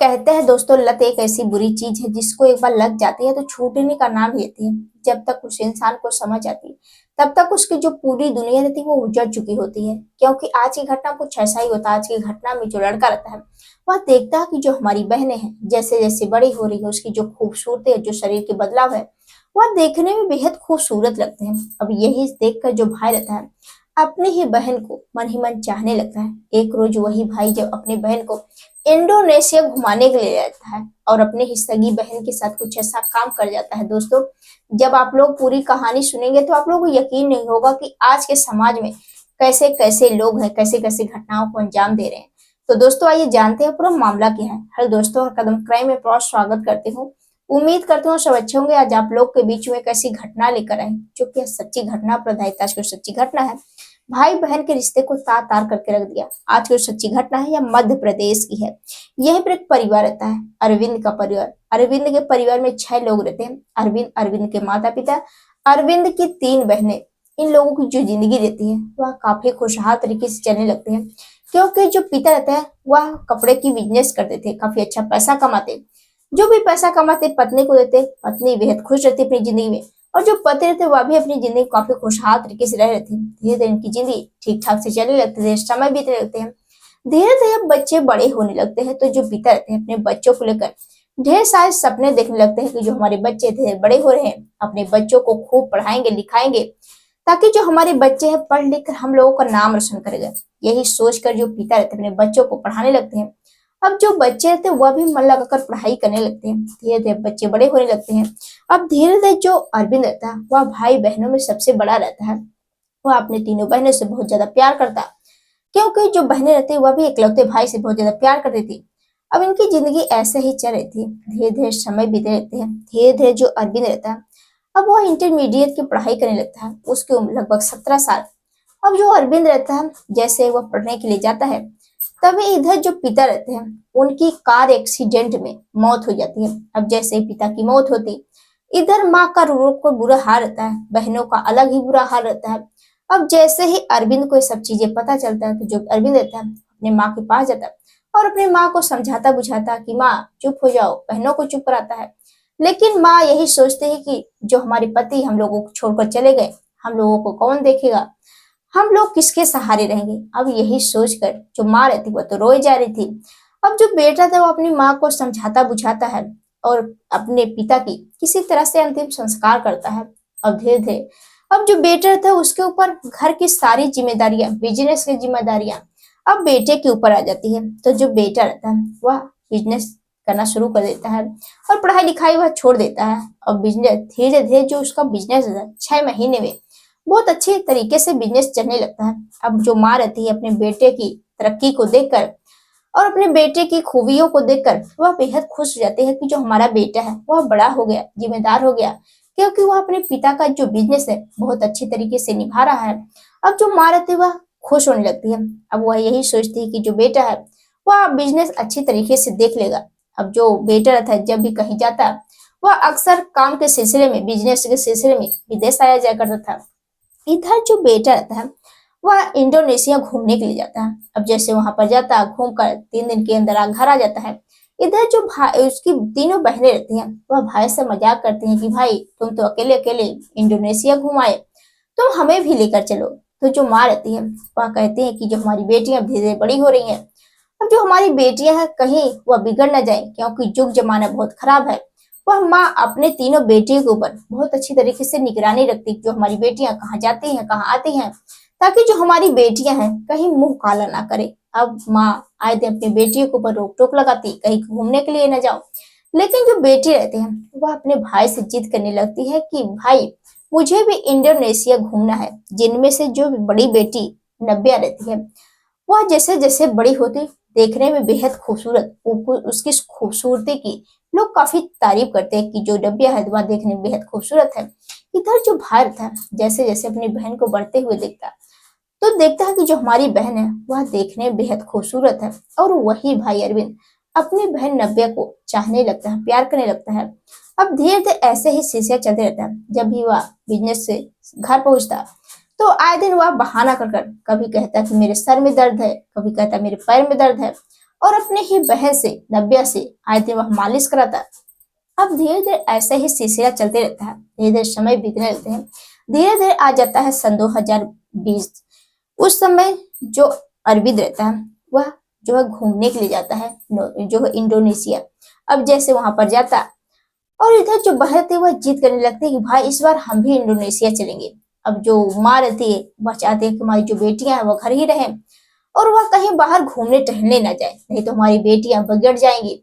कहते हैं दोस्तों, लत एक ऐसी बुरी चीज है जिसको एक बार लग जाती है तो छूटने का नाम ही लेती है। जब तक उस इंसान को समझ आती है तब तक उसकी जो पूरी दुनिया रहती है वो उजड़ चुकी होती है। क्योंकि आज की घटना कुछ ऐसा ही होता है। आज की घटना में जो लड़का रहता है वह देखता है कि जो हमारी बहनें हैं जैसे जैसे बड़ी हो रही है उसकी जो खूबसूरती है, जो शरीर के बदलाव है, वह देखने में बेहद खूबसूरत लगते हैं। अब यही देखकर जो भाई रहता है अपनी ही बहन को मन ही मन चाहने लगता है। एक रोज वही भाई जब अपनी बहन को इंडोनेशिया घुमाने के लिए जाता है और अपने ही सगी बहन के साथ कुछ ऐसा काम कर जाता है। दोस्तों, जब आप लोग पूरी कहानी सुनेंगे तो आप लोगों को यकीन नहीं होगा कि आज के समाज में कैसे कैसे लोग हैं, कैसे कैसे घटनाओं को अंजाम दे रहे हैं। तो दोस्तों, आइए जानते हैं पूरा मामला क्या है। हेलो दोस्तों, हर कदम क्राइम में बहुत स्वागत करती हूँ। उम्मीद करती हूँ सब अच्छे होंगे। आज आप लोग के बीच में एक ऐसी घटना लेकर आए जो कि सच्ची घटना पर आधारित आज की सच्ची घटना है। भाई बहन के रिश्ते को तार तार करके रख दिया। आज की सच्ची घटना है, यह मध्य प्रदेश की है। यहीं पर एक परिवार रहता है, अरविंद का परिवार। अरविंद के परिवार में 6 लोग रहते हैं। अरविंद, अरविंद के माता पिता, अरविंद की 3 बहनें। इन लोगों की जो जिंदगी रहती है वह काफी खुशहाल तरीके से चलने लगते हैं। क्योंकि जो पिता रहते हैं वह कपड़े की बिजनेस करते थे, काफी अच्छा पैसा कमाते। जो भी पैसा कमाते पत्नी को देते, पत्नी बेहद खुश रहती अपनी जिंदगी में। और जो पति रहते वह भी अपनी जिंदगी काफी खुशहाल तरीके से रह रहे थे। धीरे धीरे इनकी जिंदगी ठीक ठाक से चलने लगती है, समय बीतने लगते हैं। धीरे धीरे बच्चे बड़े होने लगते हैं तो जो पिता रहते हैं अपने बच्चों को लेकर ढेर सारे सपने देखने लगते हैं कि जो हमारे बच्चे धीरे बड़े हो रहे हैं, अपने बच्चों को खूब पढ़ाएंगे लिखाएंगे ताकि जो हमारे बच्चे हैं पढ़ लिख कर हम लोगों का नाम रोशन करेगा। यही सोचकर जो पिता रहते हैं अपने बच्चों को पढ़ाने लगते हैं। अब जो बच्चे रहते हैं वह भी मन लगाकर पढ़ाई करने लगते हैं। धीरे धीरे बच्चे बड़े होने लगते हैं। अब धीरे धीरे जो अरविंद रहता है वह भाई बहनों में सबसे बड़ा रहता है। वह अपने तीनों बहनों से बहुत ज्यादा प्यार करता है। क्योंकि जो बहनें रहती वह भी इकलौते भाई से बहुत ज्यादा प्यार करती थी। अब इनकी जिंदगी ऐसे ही चल रही थी। धीरे धीरे समय बीते रहते हैं। धीरे धीरे जो अरविंद रहता है अब वह इंटरमीडिएट की पढ़ाई करने लगता है। उसकी उम्र लगभग 17 साल। अब जो अरविंद रहता है जैसे वह पढ़ने के लिए जाता है तभी इधर जो पिता रहते हैं उनकी कार एक्सीडेंट में मौत हो जाती है। अब जैसे ही पिता की मौत होती इधर माँ का रो को बुरा हाल रहता है, बहनों का अलग ही बुरा हाल रहता है। अब जैसे ही अरविंद को ये सब चीजें पता चलता है तो जो अरविंद रहता है अपने माँ के पास जाता है और अपनी माँ को समझाता बुझाता कि माँ चुप हो जाओ, बहनों को चुप कराता है। लेकिन माँ यही सोचती है कि जो हमारे पति हम लोगों को छोड़कर चले गए, हम लोगों को कौन देखेगा, हम लोग किसके सहारे रहेंगे। अब यही सोचकर जो माँ रहती वह तो रोई जा रही थी। अब जो बेटा था वो अपनी माँ को समझाता बुझाता है और अपने पिता की किसी तरह से अंतिम संस्कार करता है। अब धीरे धीरे अब जो बेटा था उसके ऊपर घर की सारी जिम्मेदारियां, बिजनेस की जिम्मेदारियां अब बेटे के ऊपर आ जाती है। तो जो बेटा रहता है वह बिजनेस करना शुरू कर देता है और पढ़ाई लिखाई वह छोड़ देता है। और बिजनेस धीरे धीरे जो उसका बिजनेस है 6 महीने में बहुत अच्छे तरीके से बिजनेस चलने लगता है। अब जो माँ रहती है अपने बेटे की तरक्की को देखकर और अपने बेटे की खूबियों को देखकर वह बेहद खुश हो जाती है कि जो हमारा बेटा है वह बड़ा हो गया, जिम्मेदार हो गया। क्योंकि वह अपने पिता का जो बिजनेस है बहुत अच्छी तरीके से निभा रहा है। अब जो माँ रहती है वह खुश होने लगती है। अब वह यही सोचती है कि जो बेटा है वह बिजनेस अच्छी तरीके से देख लेगा। अब जो बेटा रहता है जब भी कहीं जाता वह अक्सर काम के सिलसिले में, बिजनेस के सिलसिले में विदेश आया जाया करता था। इधर जो बेटा रहता है वह इंडोनेशिया घूमने के लिए जाता है। अब जैसे वहां पर जाता है, घूमकर 3 दिन के अंदर घर आ जाता है। इधर जो भाई उसकी तीनों बहनें रहती हैं वह भाई से मजाक करती हैं कि भाई तुम तो अकेले अकेले इंडोनेशिया घूम आए, तुम हमें भी लेकर चलो। तो जो माँ रहती है वह कहती है कि जो हमारी बेटियां धीरे धीरे बड़ी हो रही हैं, अब जो हमारी बेटियां हैं कहीं वह बिगड़ न जाए क्योंकि युग जमाना बहुत खराब है। वह माँ अपने तीनों बेटियों के ऊपर बहुत अच्छी तरीके से निगरानी रखती जो हमारी बेटियां कहाँ जाती हैं कहाँ आती हैं, ताकि जो हमारी बेटियां हैं कहीं मुंह काला ना करे। अब माँ आए दिन अपनी बेटियों के ऊपर रोक टोक लगाती कहीं घूमने के लिए न जाओ। लेकिन जो बेटी रहते हैं वह अपने भाई से जिद करने लगती है कि भाई मुझे भी इंडोनेशिया घूमना है। जिनमें से जो बड़ी बेटी नब्या रहती है वह जैसे जैसे बड़ी होती देखने में बेहद खूबसूरत, उसकी खूबसूरती की लोग काफी तारीफ करते हैं कि जो नब्या है वह देखने में बेहद खूबसूरत है। इधर जो भाई था जैसे जैसे अपनी बहन को बढ़ते हुए देखता तो देखता है कि जो हमारी बहन है वह देखने में बेहद खूबसूरत है। और वही भाई अरविंद अपनी बहन नव्या को चाहने लगता है, प्यार करने लगता है। अब धीरे धीरे ऐसे ही सिलसिला चलते रहता है। जब भी वह बिजनेस से घर पहुंचता तो आए दिन वह बहाना कर कर कभी कहता कि मेरे सर में दर्द है, कभी कहता मेरे पैर में दर्द है। और अपने ही बहन से नव्या से आए दिन वह मालिश कराता। अब धीरे धीरे ऐसा ही सिलसिला चलते रहता है। धीरे धीरे समय बीतने लगते हैं। धीरे धीरे आ जाता है सन 2020। उस समय जो अरविंद रहता है वह जो है घूमने के लिए जाता है जो है इंडोनेशिया। अब जैसे वहां पर जाता और इधर जो बहन थी वह जिद करने लगती है कि भाई इस बार हम भी इंडोनेशिया चलेंगे। अब जो माँ रहती है वह चाहती है कि हमारी जो बेटियां हैं वो घर ही रहें और वह कहीं बाहर घूमने टहलने ना जाए, नहीं तो हमारी बेटियां बिगड़ जाएंगी।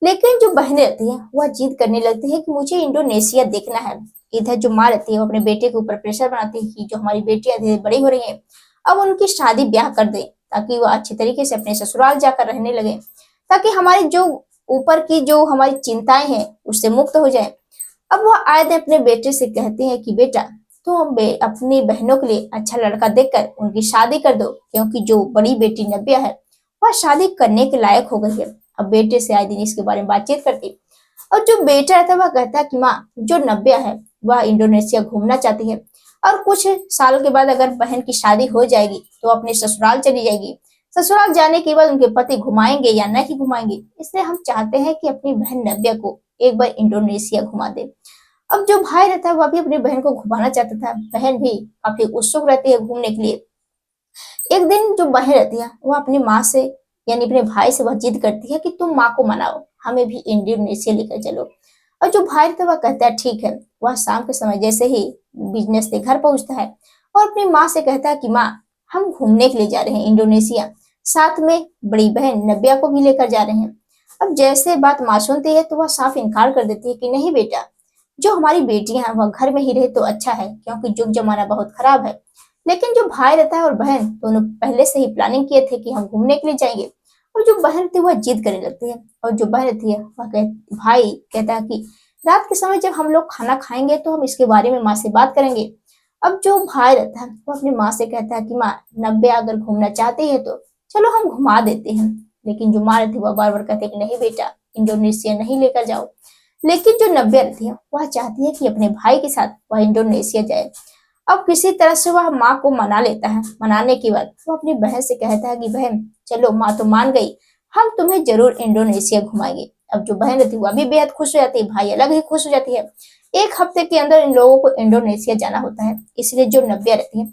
लेकिन जो बहनें रहती है वह जिद करने लगती है कि मुझे इंडोनेशिया देखना है। इधर जो माँ रहती है वो अपने बेटे के ऊपर प्रेशर बनाती है कि जो हमारी बेटियां धीरे बड़ी हो रही हैं अब उनकी शादी ब्याह कर दे ताकि वह अच्छे तरीके से अपने ससुराल जाकर रहने लगे, ताकि हमारी जो ऊपर की जो हमारी चिंताएं हैं उससे मुक्त हो जाए। अब वह आए दिन अपने बेटे से कहते हैं कि बेटा तुम अपनी बहनों के लिए अच्छा लड़का देखकर उनकी शादी कर दो, क्योंकि जो बड़ी बेटी नव्या है वह शादी करने के लायक हो गई है। अब बेटे से आए दिन इसके बारे में बातचीत करती और जो बेटा रहता है वह कहता है कि माँ जो नव्या है वह इंडोनेशिया घूमना चाहती है और कुछ साल के बाद अगर बहन की शादी हो जाएगी तो अपने ससुराल चली जाएगी। ससुराल जाने के बाद उनके पति घुमाएंगे या नहीं घुमाएंगे, इसलिए हम चाहते हैं कि अपनी बहन नव्या को एक बार इंडोनेशिया घुमा दे। अब जो भाई रहता है वह भी अपनी बहन को घुमाना चाहता था। बहन भी काफी उत्सुक रहती है घूमने के लिए। एक दिन जो बहन रहती है वह अपनी माँ से यानी अपने भाई से वह जिद करती है कि तुम माँ को मनाओ, हमें भी इंडोनेशिया लेकर चलो। और जो भाई रहता है वह कहता है ठीक है। वह शाम के समय जैसे ही बिजनेस से घर पहुंचता है और अपनी माँ से कहता है कि माँ हम घूमने के लिए जा रहे हैं इंडोनेशिया, साथ में बड़ी बहन नव्या को भी लेकर जा रहे हैं। अब जैसे बात माँ सुनती है तो वह साफ इनकार कर देती है कि नहीं बेटा, जो हमारी बेटियां हैं वह घर में ही रहे तो अच्छा है, क्योंकि युग जमाना बहुत खराब है। लेकिन जो भाई रहता है और बहन दोनों पहले से ही प्लानिंग किए थे कि हम घूमने के लिए जाएंगे। और जो बहन थी वह जिद करने लगती है और जो बहन थी भाई कहता है कि रात के समय जब हम लोग खाना खाएंगे तो हम इसके बारे में माँ से बात करेंगे। अब जो भाई रहता है वो अपनी माँ से कहता है कि माँ नव्या अगर घूमना चाहती है तो चलो हम घुमा देते हैं। लेकिन जो माँ रहती है वह बार बार कहती है कि नहीं बेटा इंडोनेशिया नहीं लेकर जाओ। लेकिन जो नव्या रहती है वह चाहती है कि अपने भाई के साथ वह इंडोनेशिया जाए। अब किसी तरह से वह माँ को मना लेता है। मनाने के बाद वो अपनी बहन से कहता है कि बहन चलो माँ तो मान गई, हम तुम्हें जरूर इंडोनेशिया घुमाएंगे। अब जो बहन रहती है वह भी बेहद खुश हो जाती है, भाई अलग ही खुश हो जाती है। एक हफ्ते के अंदर इन लोगों को इंडोनेशिया जाना होता है। इसलिए जो नव्या रहती है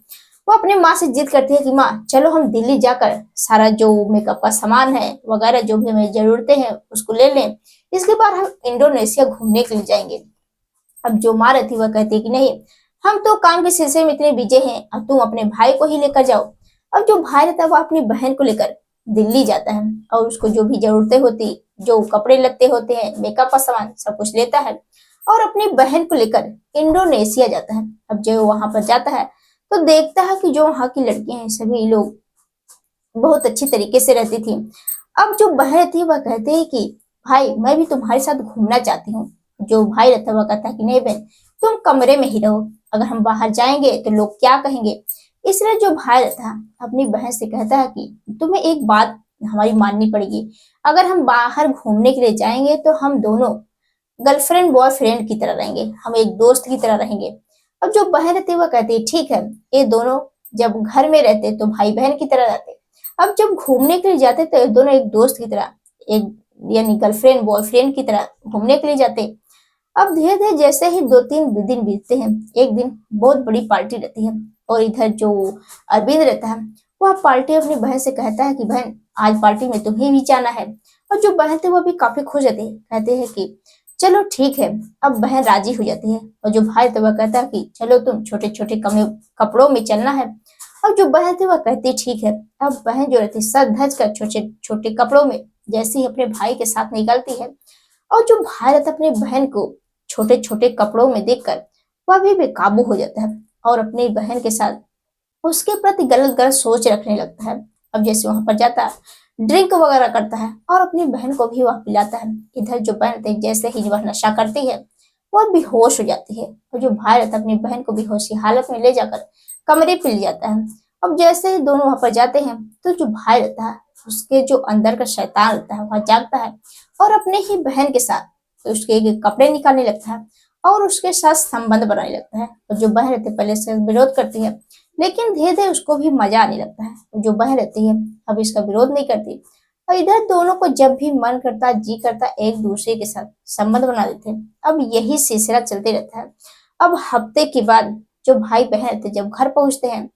वो अपने माँ से जिद करती है कि माँ चलो हम दिल्ली जाकर सारा जो मेकअप का सामान है वगैरह जो भी हमें जरूरतें हैं उसको ले लें, इसके बाद हम इंडोनेशिया घूमने के लिए जाएंगे। अब जो माँ रहती है वह कहती है कि नहीं, हम तो काम के सिलसिले में इतने बिजी हैं, अब तुम अपने भाई को ही लेकर जाओ। अब जो भाई रहता है वो अपनी बहन को लेकर दिल्ली जाता है और उसको जो भी जरूरतें होती, जो कपड़े लत्ते होते हैं, मेकअप का सामान सब कुछ लेता है और अपनी बहन को लेकर इंडोनेशिया जाता है। अब जो वहां पर जाता है तो देखता है कि जो वहां की लड़कियां हैं सभी लोग बहुत अच्छी तरीके से रहती थी। अब जो बहन थी वह कहते हैं कि भाई मैं भी तुम्हारे साथ घूमना चाहती हूँ। जो भाई रहता है वह कहता है कि नहीं बहन तुम कमरे में ही रहो, अगर हम बाहर जाएंगे तो लोग क्या कहेंगे। इसलिए जो भाई रहता है अपनी बहन से कहता है कि तुम्हें एक बात हमारी माननी पड़ेगी, अगर हम बाहर घूमने के लिए जाएंगे तो हम दोनों गर्लफ्रेंड बॉयफ्रेंड की तरह रहेंगे, हम एक दोस्त की तरह रहेंगे। अब जो बहन रहती है वह कहती है ठीक है। ये दोनों जब घर में रहते तो भाई बहन की तरह रहते, अब जब घूमने के लिए जाते तो ये दोनों एक दोस्त की तरह, एक यानी गर्लफ्रेंड बॉयफ्रेंड की तरह घूमने के लिए जाते। अब धीरे धीरे जैसे ही 2-3 दिन बीतते हैं, एक दिन बहुत बड़ी पार्टी रहती है और इधर जो अरविंद रहता है वह पार्टी अपनी बहन से कहता है कि बहन आज पार्टी में तुम्हें भी जाना है। और जो बहन थी वह भी काफी खुश रहती है, कहते हैं कि चलो ठीक है। अब बहन राजी हो जाती है और जो भाई था वह कहता है कि चलो तुम छोटे छोटे कपड़ों में चलना है। अब जो बहन थी वह कहती ठीक है। अब बहन जो रहती सज धज कर छोटे छोटे कपड़ों में जैसे ही अपने भाई के साथ निकलती है और जो भाई रहता अपनी बहन को छोटे छोटे कपड़ों में देखकर वह भी बेकाबू हो जाता है और अपनी बहन के साथ उसके प्रति गलत गलत सोच रखने लगता है। अब जैसे वहां पर जाता है ड्रिंक वगैरह करता है और अपनी बहन को भी वह पिलाता है। इधर जो बहन थी जैसे ही वह नशा करती है वह बेहोश हो जाती है और जो भाई रहता अपनी बहन को बेहोशी हालत में ले जाकर कमरे पे ले जाता है। अब जैसे ही दोनों वहां पर जाते हैं तो जो भाई रहता है उसके जो अंदर का शैतान रहता है वह जागता है और अपने ही बहन के साथ तो उसके एक कपड़े निकालने लगता है और उसके साथ संबंध बनाने लगता है। और जो बहन रहती है पहले से विरोध करती है, लेकिन धीरे धीरे उसको भी मजा आने लगता है। जो बहन रहती है अब इसका विरोध नहीं करती, और इधर दोनों को जब भी मन करता जी करता एक दूसरे के साथ संबंध बना देते हैं। अब यही सिलसिला चलते रहता है। अब हफ्ते के बाद जो भाई बहन थे जब घर पहुंचते हैं,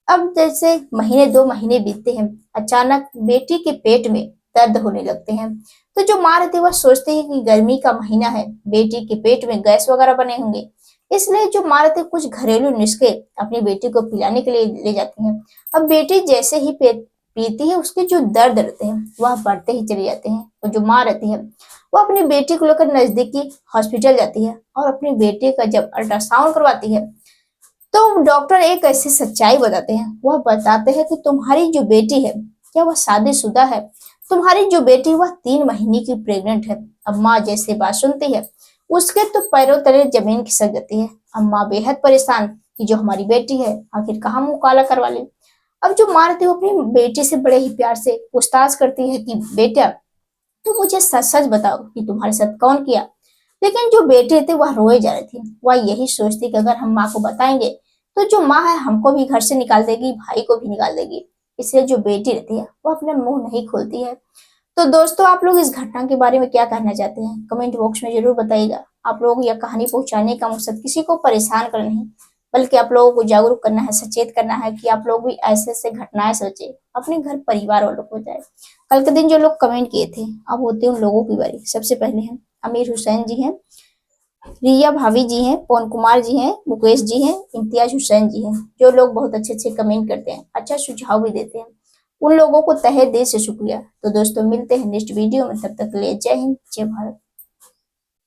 अब जैसे महीने 2 महीने बीतते हैं, अचानक बेटी के पेट में दर्द होने लगते हैं। तो जो माँ रहती है वह सोचती है कि गर्मी का महीना है, बेटी के पेट में गैस वगैरह बने होंगे, इसलिए जो माँ रहती है कुछ घरेलू नुस्खे अपनी बेटी को पिलाने के लिए ले जाती हैं। अब बेटी जैसे ही पीती है, उसके जो दर्द रहते हैं वह बढ़ते ही चले जाते हैं। और जो माँ रहती है वो अपनी बेटी को लेकर नजदीकी हॉस्पिटल जाती है और अपनी बेटी का जब अल्ट्रासाउंड करवाती है, तो डॉक्टर एक ऐसी सच्चाई बताते हैं। वह बताते हैं कि तुम्हारी जो बेटी है, क्या वह शादीशुदा है? तुम्हारी जो बेटी वह 3 महीने की प्रेग्नेंट है। अब माँ जैसे बात सुनती है, उसके तो पैरों तले जमीन खिसक जाती है। अब माँ बेहद परेशान कि जो हमारी बेटी है आखिर कहाँ मुंह काला करवा ली। अब जो माँ रहती है वो अपनी बेटी से बड़े ही प्यार से पूछताछ करती है कि बेटा, तुम मुझे सच सच बताओ कि तुम्हारे साथ कौन किया। लेकिन जो बेटी थी वह रोए जा रही थी। वह यही सोचती कि अगर हम माँ को बताएंगे तो जो माँ है हमको भी घर से निकाल देगी, भाई को भी निकाल देगी। इसलिए जो बेटी रहती है वो अपना मुंह नहीं खोलती है। तो दोस्तों, आप लोग इस घटना के बारे में क्या कहना चाहते हैं? कमेंट बॉक्स में जरूर बताइएगा। आप लोग यह कहानी पहुंचाने का मकसद किसी को परेशान करना नहीं, बल्कि आप लोगों को जागरूक करना है, सचेत करना है कि आप लोग भी ऐसे ऐसे घटनाएं सोचे, अपने घर परिवार वालों को जाए। कल के दिन जो लोग कमेंट किए थे, अब होते हैं उन लोगों की बारी। सबसे पहले हैं अमीर हुसैन जी हैं, रिया भाभी जी हैं, पवन कुमार जी हैं, मुकेश जी हैं, इम्तियाज हुसैन जी हैं। जो लोग बहुत अच्छे अच्छे कमेंट करते हैं, अच्छा सुझाव भी देते हैं, उन लोगों को तहे दिल से शुक्रिया। तो दोस्तों, मिलते हैं नेक्स्ट वीडियो में, तब तक के लिए जय हिंद, जय भारत।